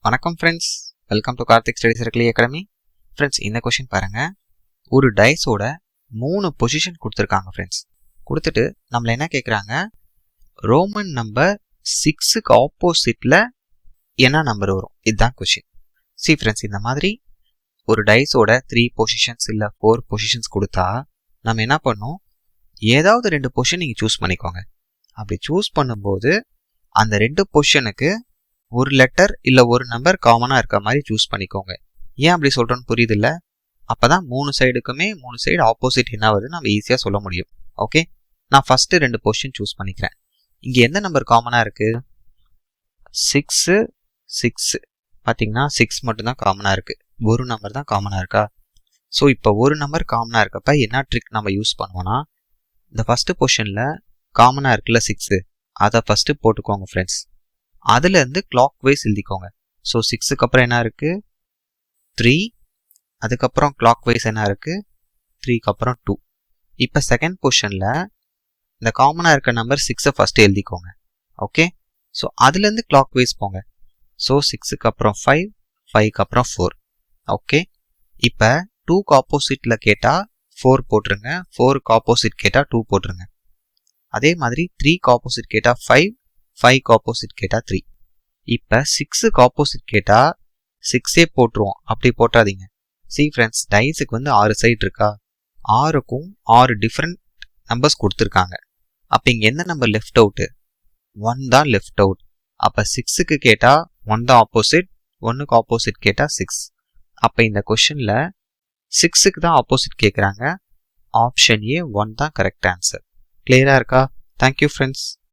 வணக்கம் friends, welcome to Karthik study circle academy. Friends, இந்த question பாருங்க. ஒரு டைஸோட 3 பொசிஷன் கொடுத்துருக்காங்க ஃப்ரெண்ட்ஸ். கொடுத்துட்டு நம்மள என்ன கேட்குறாங்க, ரோமன் நம்பர் 6க்கு ஆப்போசிட்டில் என்ன நம்பர் வரும், இதுதான் கொஷின். சி ஃப்ரெண்ட்ஸ், இந்த மாதிரி ஒரு டைஸோட 3 பொசிஷன்ஸ் இல்லை 4 பொசிஷன்ஸ் கொடுத்தா நம்ம என்ன பண்ணோம், ஏதாவது 2 பொசிஷன் நீங்கள் சூஸ் பண்ணிக்கோங்க. அப்படி சூஸ் பண்ணும்போது அந்த 2 பொசிஷனுக்கு ஒரு லெட்டர் இல்லை ஒரு நம்பர் காமனாக இருக்க மாதிரி சூஸ் பண்ணிக்கோங்க. ஏன் அப்படி சொல்கிறோன்னு புரியுது இல்லை? அப்போ தான் 3 சைடுக்குமே 3 சைடு ஆப்போசிட் என்ன வருது நம்ம ஈஸியாக சொல்ல முடியும். ஓகே, நான் ஃபஸ்ட்டு 2 பொசிஷன் சூஸ் பண்ணிக்கிறேன். இங்கே எந்த நம்பர் காமனாக இருக்குது? 6 6 பார்த்தீங்கன்னா 6 மட்டும்தான் காமனாக இருக்குது. ஒரு நம்பர் தான் காமனாக இருக்கா? ஸோ இப்போ ஒரு நம்பர் காமனாக இருக்கப்ப என்ன ட்ரிக் நம்ம யூஸ் பண்ணுவோன்னா, இந்த ஃபஸ்ட்டு பொசிஷனில் காமனாக இருக்குல்ல 6, அதை ஃபஸ்ட்டு போட்டுக்கோங்க ஃப்ரெண்ட்ஸ். அதுலேருந்து கிளாக் வைஸ் எழுதிக்கோங்க. ஸோ 6க்கு அப்புறம் என்ன இருக்குது? 3. அதுக்கப்புறம் கிளாக் வைஸ் என்ன இருக்குது? 3க்கு அப்புறம் 2. இப்போ செகண்ட் பொசிஷனில் இந்த காமனாக இருக்க நம்பர் 6ஐ ஃபஸ்ட்டு எழுதிக்கோங்க. ஓகே, ஸோ அதுலேருந்து கிளாக் வைஸ் போங்க. ஸோ 6க்கு அப்புறம் 5, 5க்கு அப்புறம் 4. ஓகே, இப்போ 2க்கு ஆப்போசிட்டில் கேட்டால் 4 போட்டுருங்க, 4க்கு ஆப்போசிட் கேட்டால் 2 போட்டுருங்க. அதே மாதிரி 3க்கு ஆப்போசிட் கேட்டால் 5, 5க்கு ஆப்போசிட் கேட்டால் 3. இப்போ 6க்கு ஆப்போசிட் கேட்டால் 6ஏ போட்டுருவோம், அப்படி போட்டாதீங்க. சி ஃப்ரெண்ட்ஸ், டைஸுக்கு வந்து 6 சைடு இருக்கா? 6க்கும் 6 டிஃப்ரெண்ட் நம்பர்ஸ் கொடுத்துருக்காங்க. அப்போ இங்கே எந்த நம்பர் லெஃப்ட் அவுட்டு? 1 தான் லெஃப்ட் அவுட். அப்போ 6க்கு கேட்டால் 1 தான் ஆப்போசிட், 1க்கு ஆப்போசிட் கேட்டால் 6. அப்போ இந்த கொஷனில் 6க்கு தான் ஆப்போசிட் கேட்குறாங்க. ஆப்ஷன் ஏ 1 தான் கரெக்ட் ஆன்சர். கிளியராக இருக்கா? Thank you friends.